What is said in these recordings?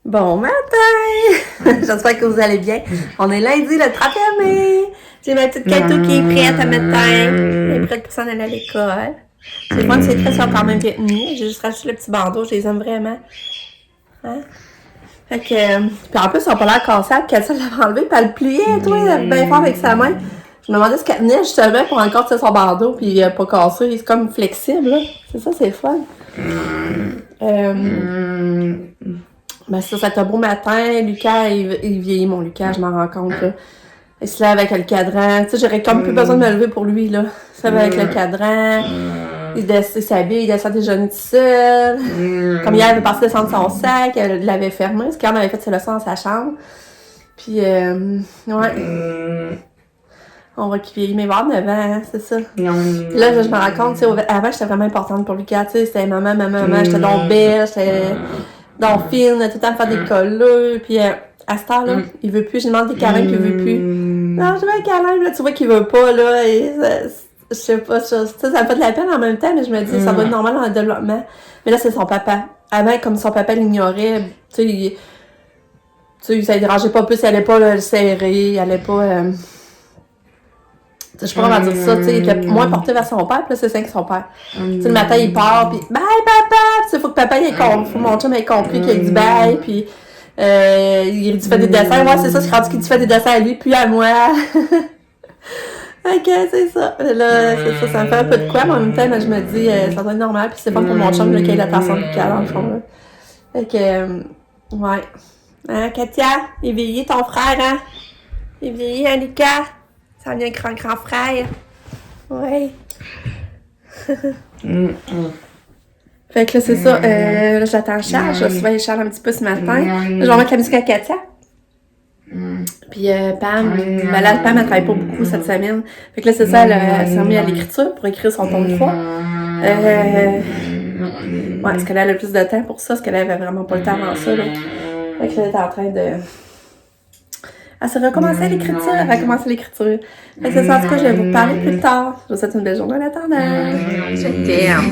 Bon matin! J'espère que vous allez bien. On est lundi le 31 mai. J'ai ma petite Kato qui est prête à matin. Elle est prête pour s'en aller à l'école. C'est fun, c'est très sont quand même bien tenus. J'ai juste racheté le petit bandeau, je les aime vraiment. Hein? Fait que, puis en plus, ils ont pas l'air cassables. Katia l'avait enlevé, puis elle le pliait, toi, bien fort avec sa main. Je me demandais ce qu'elle tenait justement pour encore tirer son bandeau, puis il a pas cassé. C'est comme flexible, là. C'est ça, c'est fun. Ben ça c'est un beau matin. Lucas, il vieillit, mon Lucas, je m'en rends compte, là. Il se lève avec le cadran. Tu sais, j'aurais comme plus besoin de me lever pour lui, là. Il se lève avec le cadran. Il s'habille, il descend déjeuner tout seul. Comme hier, il avait passé descendre son sac, elle l'avait fermé. Parce qu'elle avait fait ses leçons dans sa chambre. Puis, ouais. On voit qu'il vieillit, mais il va avoir 9 ans, hein, c'est ça. Puis là, je me rends compte, tu sais, avant, j'étais vraiment importante pour Lucas, tu sais, c'était maman, j'étais donc belle, j'étais donc fine, tout le temps faire des colleux, puis à cette heure-là, il veut plus, je lui demande des câlins, puis il veut plus. Non, je veux un câlin, là, tu vois qu'il veut pas, là, et je sais pas, ça me fait de la peine en même temps, mais je me dis, ça doit être normal dans le développement. Mais là, c'est son papa. Avant, comme son papa l'ignorait, tu sais, ça ne dérangeait pas plus, il allait pas le serrer, il allait pas... je sais pas comment dire ça, tu sais, il était moins porté vers son père, puis là, c'est ça que son père. Tu sais, le matin, il part, puis bye, papa! Tu sais, faut que papa, faut mon chum ait compris qu'il dit bye, puis il dit, fais des dessins. Moi, c'est ça, c'est rendu qu'il dit, fais des dessins à lui, puis à moi. Ok, c'est ça. Là, c'est ça me fait un peu de quoi, mais en même temps, je me dis, ça doit être normal, puis c'est pas pour mon chum, qu'il ait l'attention du cas, dans le fond, là. Fait que, ouais. Hein, Katia, il vieillit ton frère, hein? Il vieillit, hein, Lucas? Ça vient un grand frère. Ouais. Fait que là, c'est ça. Là, j'attends Charles. Je vais surveiller Charles un petit peu ce matin. Là, je vais mettre la musique à Katia. Puis Pam, ben là, Pam, elle travaille pas beaucoup cette semaine. Fait que là, c'est ça, elle s'est remise à l'écriture pour écrire son tome 3. Ouais, est-ce qu'elle a le plus de temps pour ça? Est-ce qu'elle avait vraiment pas le temps avant ça, là? Fait que là, elle est en train de... Elle s'est recommencée à l'écriture. Elle a commencé l'écriture. Fait que c'est ça, en tout cas, je vais vous parler plus tard. Je vous souhaite une belle journée en attendant. Je t'aime.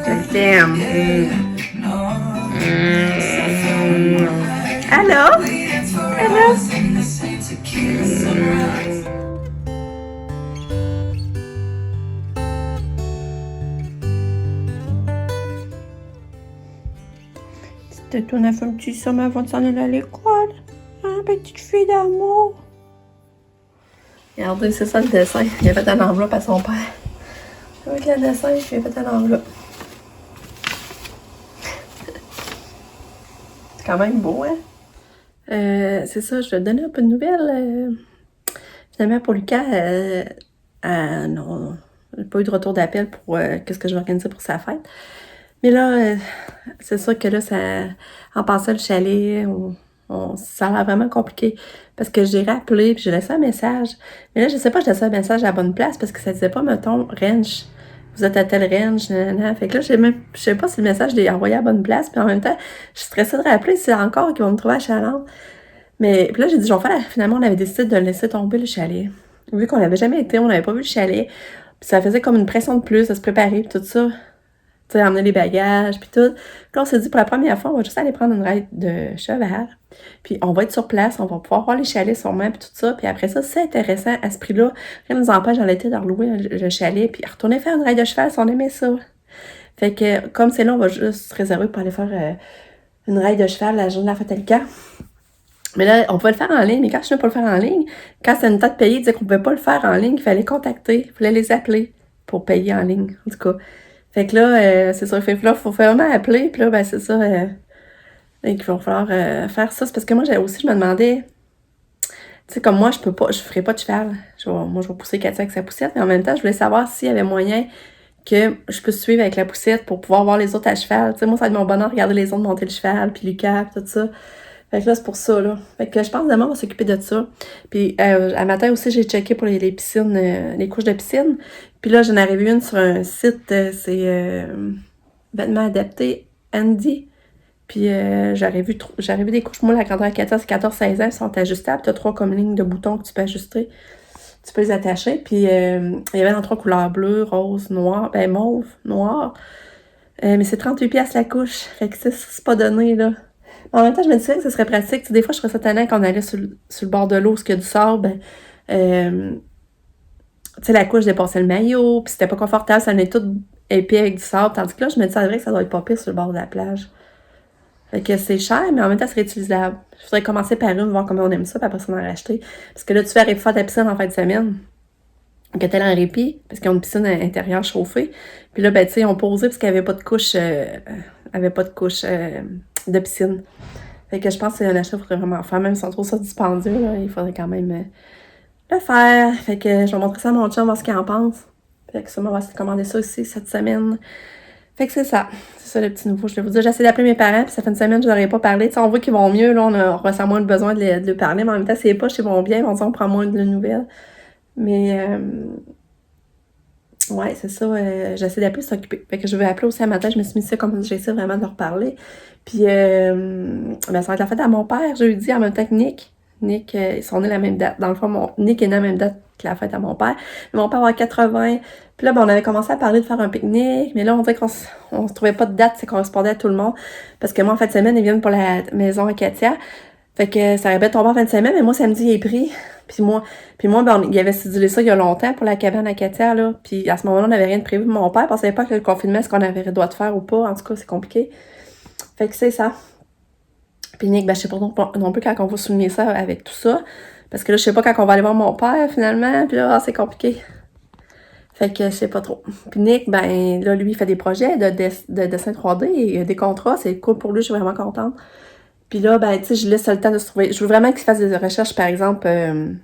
Je t'aime. Allô? Allô? C'était ton a fait un petit sommeil avant de s'en aller à l'école. Hein, petite fille d'amour. Regardez, c'est ça le dessin. Il a fait un enveloppe à son père. Avec le dessin, il a fait un enveloppe. C'est quand même beau, hein? C'est ça, je vais te donner un peu de nouvelles. Finalement, pour Lucas, non, j'ai pas eu de retour d'appel pour qu'est-ce que je vais organiser pour sa fête. Mais là, c'est sûr que là, en passant le chalet, ça a l'air vraiment compliqué. Parce que j'ai rappelé, puis j'ai laissé un message. Mais là, je sais pas, j'ai laissé un message à la bonne place parce que ça disait pas, mettons, range. Vous êtes à tel range, nanana. Fait que là, je sais pas si le message est envoyé à la bonne place. Puis en même temps, je suis stressée de rappeler si c'est encore qu'ils vont me trouver à Chaland. Mais puis là, j'ai dit, je vais faire. Finalement, on avait décidé de laisser tomber le chalet. Vu qu'on n'avait jamais été, on n'avait pas vu le chalet. Puis ça faisait comme une pression de plus à se préparer, puis tout ça. Tu sais, emmener les bagages, puis tout. Puis là, on s'est dit, pour la première fois, on va juste aller prendre une ride de cheval. Puis on va être sur place, on va pouvoir voir les chalets sûrement, puis tout ça. Puis après ça, c'est intéressant à ce prix-là. Rien ne nous empêche dans l'été de louer le chalet, puis retourner faire une ride de cheval si on aimait ça. Fait que, comme c'est là, on va juste se réserver pour aller faire une ride de cheval la journée de la fête à Lucas. Mais là, on pouvait le faire en ligne, mais quand je ne pouvais pas le faire en ligne, quand c'était une date payée, il disait qu'on ne pouvait pas le faire en ligne, il fallait contacter, il fallait les appeler pour payer en ligne, en tout cas. Fait que là, c'est ça, fait que là, il faut vraiment appeler, puis là, ben c'est ça, il va falloir faire ça. C'est parce que moi, je me demandais, tu sais, comme moi, je ferais pas de cheval. Moi, je vais pousser Katia avec sa poussette, mais en même temps, je voulais savoir s'il y avait moyen que je puisse suivre avec la poussette pour pouvoir voir les autres à cheval. Tu sais, moi, ça va être mon bonheur de regarder les autres monter le cheval, puis Lucas, puis tout ça. Fait que là, c'est pour ça, là. Fait que je pense que demain, on va s'occuper de ça. Puis, à matin aussi, j'ai checké pour les piscines, les couches de piscine. Puis là, j'en ai vu une sur un site, c'est Vêtements adaptés, Andy. Puis, j'aurais vu des couches. Moi, la grandeur à 14-16 ans, elles sont ajustables. Tu as 3 comme lignes de boutons que tu peux ajuster. Tu peux les attacher. Puis, il y avait dans 3 couleurs: bleu, rose, noir, mauve, noir. Mais c'est 38$ la couche. Fait que c'est pas donné, là. En même temps, je me disais que ce serait pratique. Tu sais, des fois, je trouvais ça tannant quand on allait sur le bord de l'eau, où il y a du sable. Tu sais, la couche dépassait le maillot, puis c'était pas confortable, ça venait tout épais avec du sable. Tandis que là, je me disais, c'est vrai que ça doit être pas pire sur le bord de la plage. Fait que c'est cher, mais en même temps, c'est réutilisable. Je voudrais commencer par une, voir comment on aime ça, puis après ça, en racheter. Parce que là, tu fais arriver faire ta piscine en fin de semaine. Que t'es en répit, parce qu'ils ont une piscine intérieure chauffée. Puis là, ben, tu sais, on posait parce qu'il n'y avait pas de couche, de piscine. Fait que je pense que c'est un achat qu'il faudrait vraiment faire. Même si on trouve ça dispendieux, là, il faudrait quand même le faire. Fait que je vais montrer ça à mon chum, voir ce qu'il en pense. Fait que ça, on va essayer de commander ça aussi cette semaine. Fait que c'est ça. C'est ça le petit nouveau. Je vais vous dire, j'ai essayé d'appeler mes parents, puis ça fait une semaine que je leur ai pas parlé. Tu sais, on voit qu'ils vont mieux, là, on ressent moins le besoin de le parler, mais en même temps, c'est pas, ils vont bien, on dit on prend moins de nouvelles. Mais, ouais, c'est ça, j'essaie d'appeler s'occuper. Fait que je vais appeler aussi un matin, je me suis mis ça comme j'essaie vraiment de leur parler. Puis, ben, ça va être la fête à mon père, jeudi, en même temps que Nick. Nick, ils sont nés la même date. Dans le fond, Nick est né à la même date que la fête à mon père. Mais mon père va avoir 80. Puis là, ben, on avait commencé à parler de faire un pique-nique, mais là, on dirait qu'on se trouvait pas de date, ça correspondait à tout le monde. Parce que moi, en fin de semaine, ils viennent pour la maison à Katia. Fait que ça aurait pu tomber en fin de semaine, mais moi, samedi, il est pris. Puis moi, ben, il avait cédulé ça il y a longtemps pour la cabane à Katia, là. Puis à ce moment-là, on n'avait rien de prévu pour mon père, parce qu'on savait pas que le confinement, ce qu'on avait le droit de faire ou pas. En tout cas, c'est compliqué. Fait que c'est ça. Puis Nick, ben, je sais pas non plus quand on va souligner ça avec tout ça. Parce que là, je sais pas quand on va aller voir mon père, finalement. Puis là, c'est compliqué. Fait que je sais pas trop. Puis Nick, ben, là, lui, il fait des projets de dessin 3D et des contrats. C'est cool pour lui, je suis vraiment contente. Puis là, ben, tu sais, je laisse le temps de se trouver. Je veux vraiment qu'il fasse des recherches, par exemple. Tu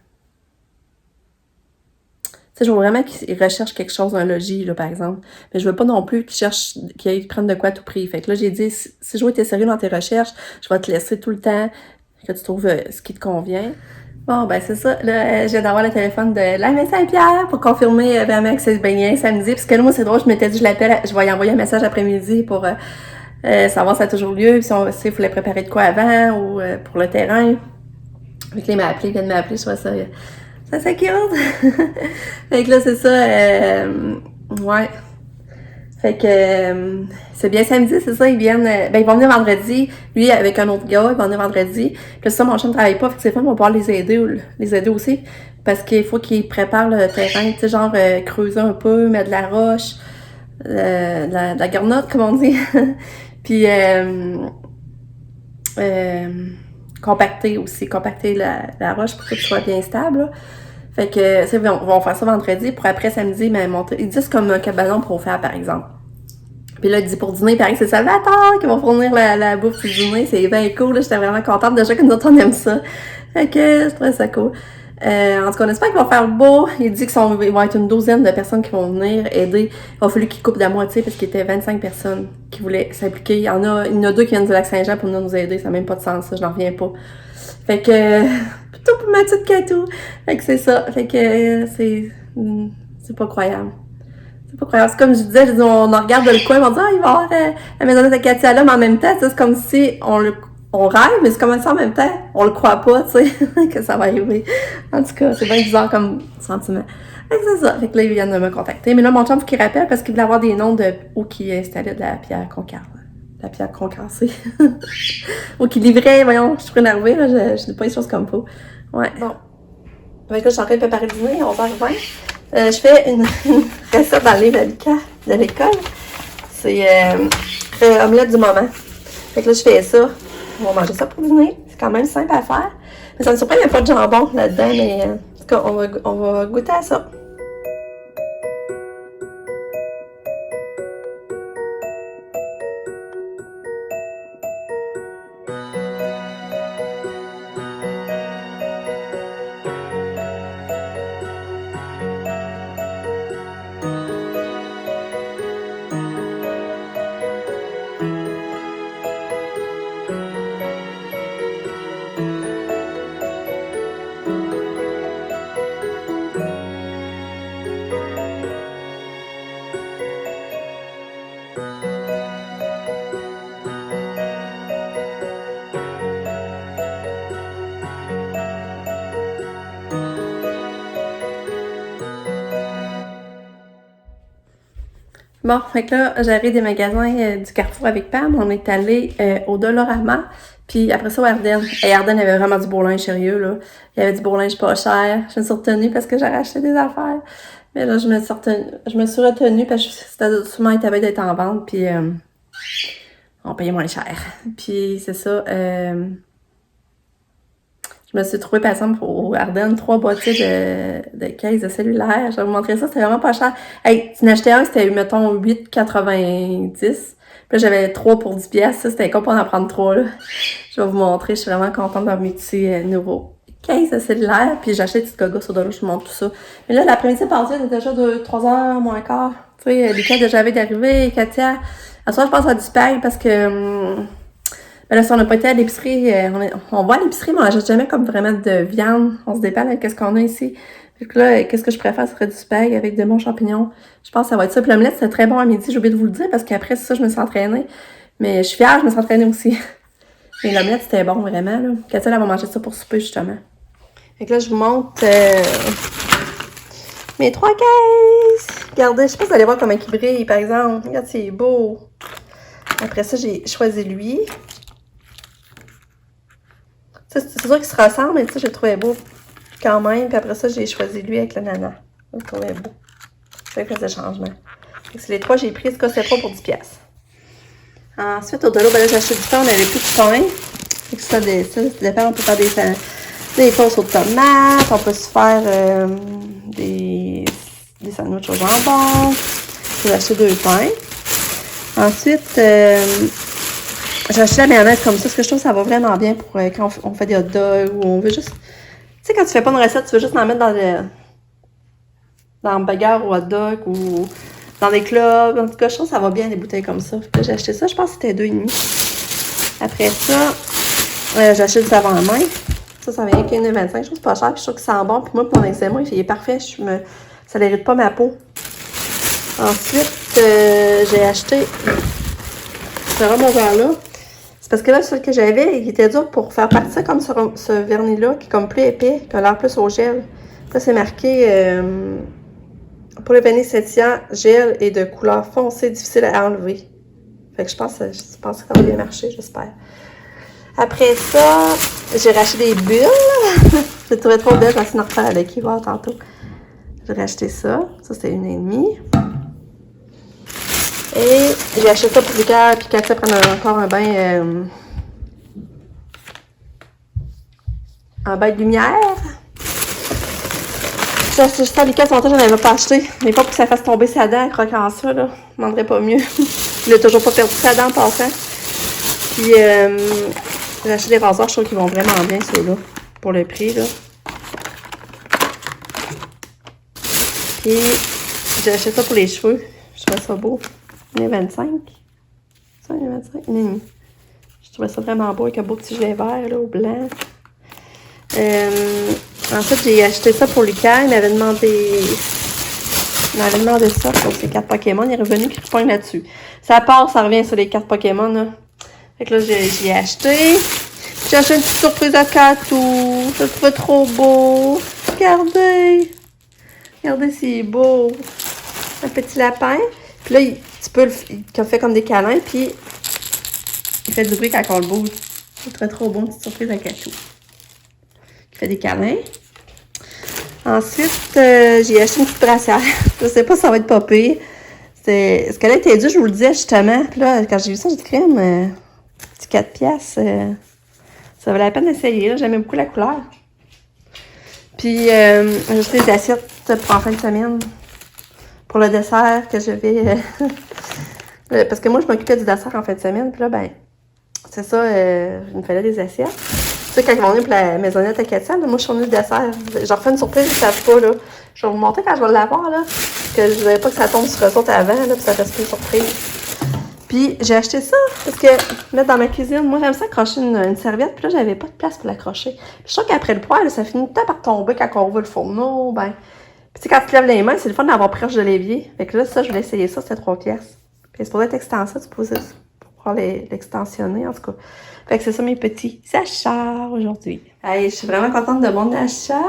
sais, je veux vraiment qu'il recherche quelque chose, un logis, là, par exemple. Mais je veux pas non plus qu'il prenne de quoi à tout prix. Fait que là, j'ai dit, si je veux être sérieux dans tes recherches, je vais te laisser tout le temps que tu trouves ce qui te convient. Bon, ben, c'est ça. Là, je viens d'avoir le téléphone de la Messe Saint-Pierre pour confirmer vraiment que c'est bien samedi. Parce que là, moi, c'est drôle, je m'étais dit, je l'appelle, je vais y envoyer un message après-midi pour savoir si ça a toujours lieu, s'il fallait préparer de quoi avant ou pour le terrain. Fait que là, il vient de m'appeler, je vois ça. Ça cute! Fait que là, c'est ça, ouais. Fait que, c'est bien samedi, c'est ça, ils viennent, ben, ils vont venir vendredi, lui, avec un autre gars, ils vont venir vendredi. Puis là, ça, mon chum ne travaille pas, fait que c'est fun, on va pouvoir les aider aussi. Parce qu'il faut qu'ils préparent le terrain, tu sais, genre, creuser un peu, mettre de la roche, de la garnotte, comme on dit. Puis, compacter la roche pour que tu sois bien stable, là. Fait que, ça, on va faire ça vendredi, pour après samedi, ben, monter. Ils disent comme un cabanon pour faire, par exemple. Puis là, il dit pour dîner, pareil, c'est Salvatore qui va fournir la bouffe du dîner. C'est bien cool, là. J'étais vraiment contente. Déjà que nous autres, on aime ça. Fait que, je trouvais ça cool. En tout cas, on espère qu'il va faire beau. Il dit qu'il va être une douzaine de personnes qui vont venir aider. Il va falloir qu'il coupe de la moitié parce qu'il était 25 personnes qui voulaient s'impliquer. Il y en a 2 qui viennent du Lac-Saint-Jean pour venir nous aider. Ça n'a même pas de sens, ça. Je n'en reviens pas. Fait que, plutôt pour ma petite Catou. Fait que c'est ça. Fait que, c'est pas croyable. C'est pas croyable. C'est comme je disais, on en regarde le coin, on dit, il va y avoir la maisonnette de Katia là, mais en même temps, c'est comme si on rêve, mais c'est comme ça en même temps, on le croit pas, tu sais, que ça va arriver. En tout cas, c'est bien bizarre comme sentiment. Fait que c'est ça. Fait que là, ils viennent de me contacter. Mais là, mon chum, faut qu'il rappelle parce qu'il voulait avoir des noms de où qui installait de la pierre concassée. La pierre concassée. Ou qui livrait, voyons, je suis trop énervée, là, je dis pas les choses comme faut. Ouais. Bon. Fait que là, je suis en train de préparer le dîner, 11h20. Je fais une recette dans le livre de l'école. C'est omelette du moment. Fait que là, je fais ça. On va manger ça pour dîner. C'est quand même simple à faire. Mais ça me surprend, il n'y a pas de jambon là-dedans. Mais en tout cas, on va goûter à ça. Bon, fait que là, j'arrive des magasins du Carrefour avec Pam. On est allé au Dollarama. Puis après ça, au Ardennes. Et Ardennes, il y avait vraiment du beau linge sérieux, là. Il y avait du beau linge pas cher. Je me suis retenue parce que j'ai racheté des affaires. Mais là, je me suis retenue parce que c'était sûrement été veille d'être en vente, puis on payait moins cher. Puis c'est ça, je me suis trouvée, par exemple, au Ardennes, 3 boîtiers de cases de cellulaire. Je vais vous montrer ça, c'était vraiment pas cher. Hey, tu n'achetais un, c'était, mettons, 8,90. Puis là, j'avais 3 pour 10 piastres. Ça, c'était con pour en prendre 3, là. Je vais vous montrer, je suis vraiment contente dans mes petits nouveaux cases de cellulaire. Puis j'ai acheté des petites gogos sur de l'eau, je vous montre tout ça. Mais là, l'après-midi passée, c'était déjà 3 heures, moins quart. Tu sais, Lucas déjà avait d'arriver, Katia. À ce soir, je pense à du pain parce que... ben là, si on n'a pas été à l'épicerie, on va à l'épicerie, mais on n'achète jamais comme vraiment de viande. On se dépanne avec ce qu'on a ici. Fait que là, qu'est-ce que je préfère? Ce serait du spag avec de bons champignons. Je pense que ça va être ça. Puis l'omelette, c'est très bon à midi. J'ai oublié de vous le dire parce qu'après ça, je me suis entraînée. Mais je suis fière, je me suis entraînée aussi. Mais l'omelette, c'était bon, vraiment, là. Katia, elle va manger ça pour souper, justement. Fait que là, je vous montre mes 3 caisses. Regardez, je sais pas si vous allez voir comment il brille, par exemple. Regarde, c'est beau. Après ça, j'ai choisi lui. C'est sûr qu'il se ressemble, mais tu sais, je le trouvais beau quand même. Puis après ça, j'ai choisi lui avec l'ananas. Je le trouvais beau. C'est vrai que c'est changement. C'est les 3 j'ai pris. Ce cas, c'est 3 pour 10 piastres. Ensuite, au delà, ben là, j'ai acheté du pain. On n'avait plus de pain. Fait que ça dépend. On peut faire des toasts aux tomates. On peut se faire des sandwichs au jambon. J'ai acheté 2 pains. Ensuite, j'ai acheté la mayonnaise comme ça, parce que je trouve que ça va vraiment bien pour quand on fait des hot dogs ou on veut juste... Tu sais, quand tu fais pas une recette, tu veux juste en mettre dans le burger ou hot dog ou dans des clubs. En tout cas, je trouve que ça va bien des bouteilles comme ça. Fait que j'ai acheté ça, je pense que c'était 2,5. Après ça, j'ai acheté du savon à main. Ça vient avec 1,25. Je trouve que c'est pas cher, puis je trouve que ça sent bon. Puis moi, pour mon eczéma, il est parfait. Ça n'irrite pas ma peau. Ensuite, j'ai acheté ce remover-là. C'est parce que là, celui que j'avais, il était dur pour faire partir comme ce vernis-là, qui est comme plus épais, qui a l'air plus au gel. Là, c'est marqué pour le vernis scintillant, gel et de couleur foncée, difficile à enlever. Fait que je pense que ça va bien marcher, j'espère. Après ça, j'ai racheté des bulles. Je les trouvais trop belles, j'ai essayé d'en refaire avec qui, voir tantôt. J'ai racheté ça. Ça, c'était 1,5. Et j'ai acheté ça pour Lucas, puis Katia prend encore un bain de lumière. J'ai acheté ça à Lucas, ce matin, j'en avais pas acheté. Mais pas pour que ça fasse tomber sa dent, croquant ça, là. Je m'en pas mieux. Il a toujours pas perdu sa dent en passant. Puis, j'ai acheté des rasoirs, je trouve qu'ils vont vraiment bien, ceux-là, pour le prix, là. Puis, j'ai acheté ça pour les cheveux. Je trouvais ça beau. 1,25. Ça, 1,25? 1,5. Je trouvais ça vraiment beau avec un beau petit gilet vert, là, au blanc. Ensuite, j'ai acheté ça pour Lucas. Il m'avait demandé ça pour ses cartes Pokémon. Il est revenu qu'il repogne là-dessus. Ça part, ça revient sur les cartes Pokémon, là. Fait que là, j'ai acheté. J'ai acheté une petite surprise à Katou. Je le trouvais trop beau. Regardez. Regardez, c'est beau. Un petit lapin. Puis là, il fait comme des câlins, puis il fait du bruit quand on le bouge. C'est très trop bon, une petite surprise à Katou. Il fait des câlins. Ensuite, j'ai acheté une petite brassière. Je sais pas si ça va être pas pire. Ce qu'elle était due, je vous le disais justement. Puis là, quand j'ai vu ça, j'ai dit crème, petit 4 piastres. Ça valait la peine d'essayer. J'aimais beaucoup la couleur. Puis, j'ai acheté des assiettes pour en fin de semaine. Pour le dessert que je vais... parce que moi, je m'occupais du dessert en fin de semaine. Puis là, ben, c'est ça, il me fallait des assiettes. Tu sais, quand ils vont venir pour la maisonnette à Katia, moi, je suis venue le dessert. J'en refais une surprise, ils ne savent pas, là. Je vais vous montrer quand je vais l'avoir, là. Que je ne voulais pas que ça tombe sur eux autres avant, là, puis ça fasse une surprise. Puis, j'ai acheté ça, parce que mettre dans ma cuisine, moi, j'aime ça accrocher une serviette, puis là, j'avais pas de place pour l'accrocher. Puis, je trouve qu'après le poêle, ça finit tout le temps par tomber quand on ouvre le fourneau, ben... Puis, tu sais, quand tu te lèves les mains, c'est le fun d'avoir proche de l'évier. Fait que là, ça, je voulais essayer ça, c'était 3 piastres. Puis, c'est pour être extensif, tu peux pouvoir l'extensionner, en tout cas. Fait que c'est ça mes petits achats aujourd'hui. Hey, je suis vraiment contente de mon achat.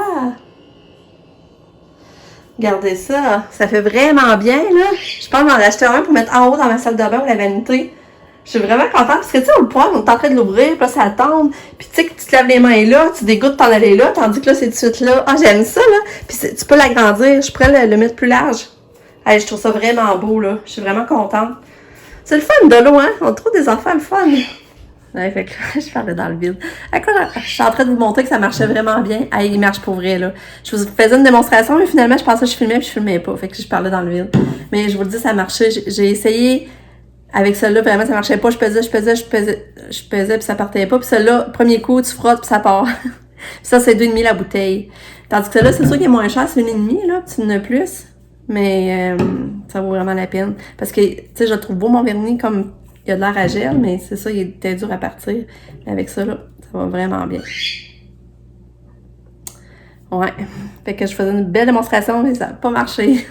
Regardez ça, ça fait vraiment bien, là. Je pense m'en acheter un pour mettre en haut dans ma salle de bain ou la vanité. Je suis vraiment contente parce que tu sais, au poêle, on est en train de l'ouvrir, puis là, ça tombe. Puis tu sais que tu te laves les mains là, tu dégoûtes t'en aller là, tandis que là, c'est tout de suite là. Ah, j'aime ça, là. Puis tu peux l'agrandir. Je pourrais le mettre plus large. Hey, je trouve ça vraiment beau, là. Je suis vraiment contente. C'est le fun de l'eau, hein? On trouve des enfants le fun. Ouais, fait que je parlais dans le vide. À quoi je suis en train de vous montrer que ça marchait vraiment bien. Hey, il marche pour vrai, là. Je vous faisais une démonstration, mais finalement, je pensais que je filmais, puis je filmais pas. Fait que je parlais dans le vide. Mais je vous le dis, ça marchait. J'ai essayé avec celle-là, vraiment, ça marchait pas. Je pesais, puis ça partait pas. Puis celle-là, premier coup, tu frottes, puis ça part. Puis ça, c'est 2,5 la bouteille. Tandis que celle-là, c'est sûr qu'il est moins cher, c'est 1,5, là, puis tu en as plus. Mais ça vaut vraiment la peine. Parce que, tu sais, je trouve beau mon vernis comme il y a de l'air à gel, mais c'est ça, il était dur à partir. Mais avec ça, là, ça va vraiment bien. Ouais. Fait que je faisais une belle démonstration, mais ça n'a pas marché.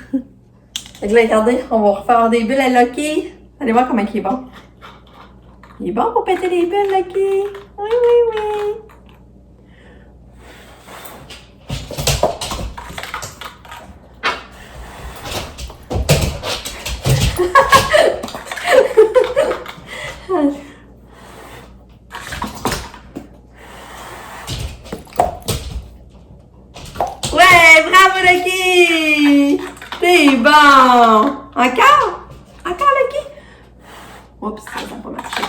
Fait que là, regardez, on va refaire des bulles à Lucky. Allez voir comment il est bon. Il est bon pour péter les bulles, Lucky. Oui, oui, oui. Ouais, bravo Lucky! T'es bon! Encore? Encore Lucky? Oups, ça n'a pas marché.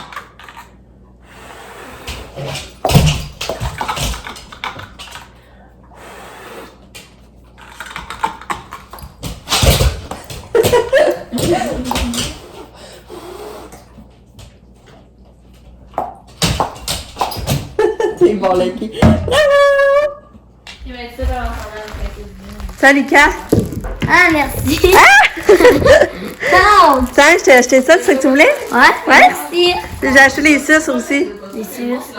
T'es bon Lucky. Bravo! Il va être super entendant avec la cuisine. Salut Kat! Ah, merci. Non. Tiens, je t'ai acheté ça, tu sais que tu voulais? Ouais, Ouais? merci. J'ai acheté les suces aussi. Les suces.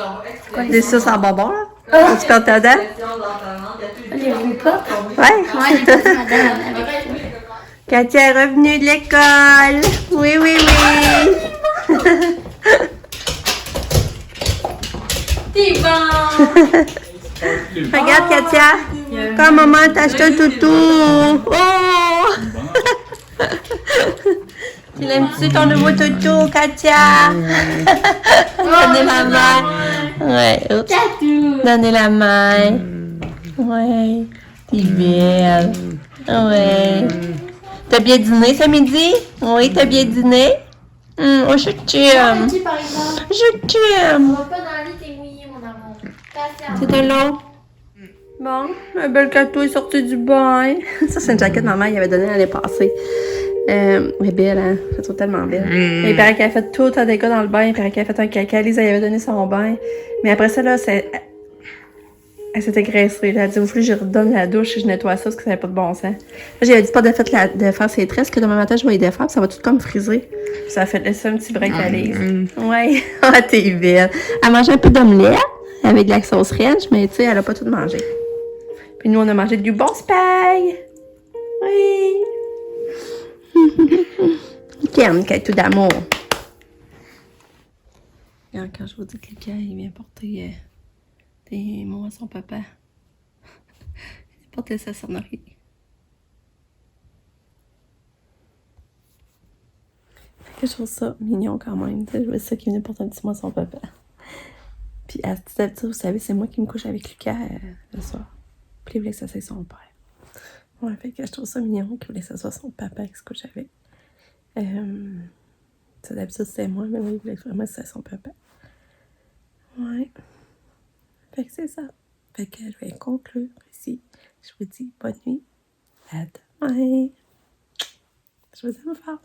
Quoi, Des suces en bonbons, là. Tu perds ta dent? les roues pas. Ouais. Moi, j'ai passé ma dame avec ça. Katia est revenue de l'école. Oui, oui, oui. T'es bon. Regarde, Katia. Comme maman t'a acheté un toutou. Oh! Tu l'aimes-tu ton nouveau toutou, Katia? Donnez la main. Ouais, oups. Tatou. Donnez la main. Ouais. T'es belle. Ouais. T'as bien dîné ce midi? Oui, t'as bien dîné? Oh, je t'aime. Petit, par exemple. Je On t'aime. va pas dans le lit, t'es mouillé, mon amour. C'est de l'eau. Bon, un bel cadeau est sorti du bain. Ça, c'est une jaquette que maman avait donnée l'année passée. Elle est belle, hein? Je trouve tellement belle. Il paraît qu'elle a fait tout un dégât dans le bain. Il paraît qu'elle a fait un caca. Lise, elle avait donné son bain. Mais après ça, là, elle s'était graissée. Elle a dit, il faut que je redonne la douche et je nettoie ça parce que ça n'avait pas de bon sens. Là, j'avais dit pas de faire ses tresses, que demain matin, je vais les défaire. Puis ça va tout comme friser. Puis ça a fait laisser un petit break à Lise. Ouais. Ah, t'es belle. Elle mange un peu d'omelette avec de la sauce ranch, mais tu sais, elle a pas tout mangé. Puis nous, on a mangé du bon spag. Oui. Ken, qui a tout d'amour. Regarde, quand je vous dis que le gars, il vient porter des mots à son papa. Il vient porter sa sonnerie. Fait que je trouve ça mignon quand même. Je veux ça qu'il venait porter un petit mot à son papa. Puis à petit à petit, vous savez, c'est moi qui me couche avec Lucas le soir. Puis il voulait que ça soit son père. Ouais, fait que je trouve ça mignon qu'il voulait que ça soit son papa qui se couche avec. Ça, d'habitude, c'était moi, mais là, il voulait vraiment que ça soit son papa. Ouais. Fait que c'est ça. Fait que je vais conclure ici. Je vous dis bonne nuit. À demain. Je vous aime fort.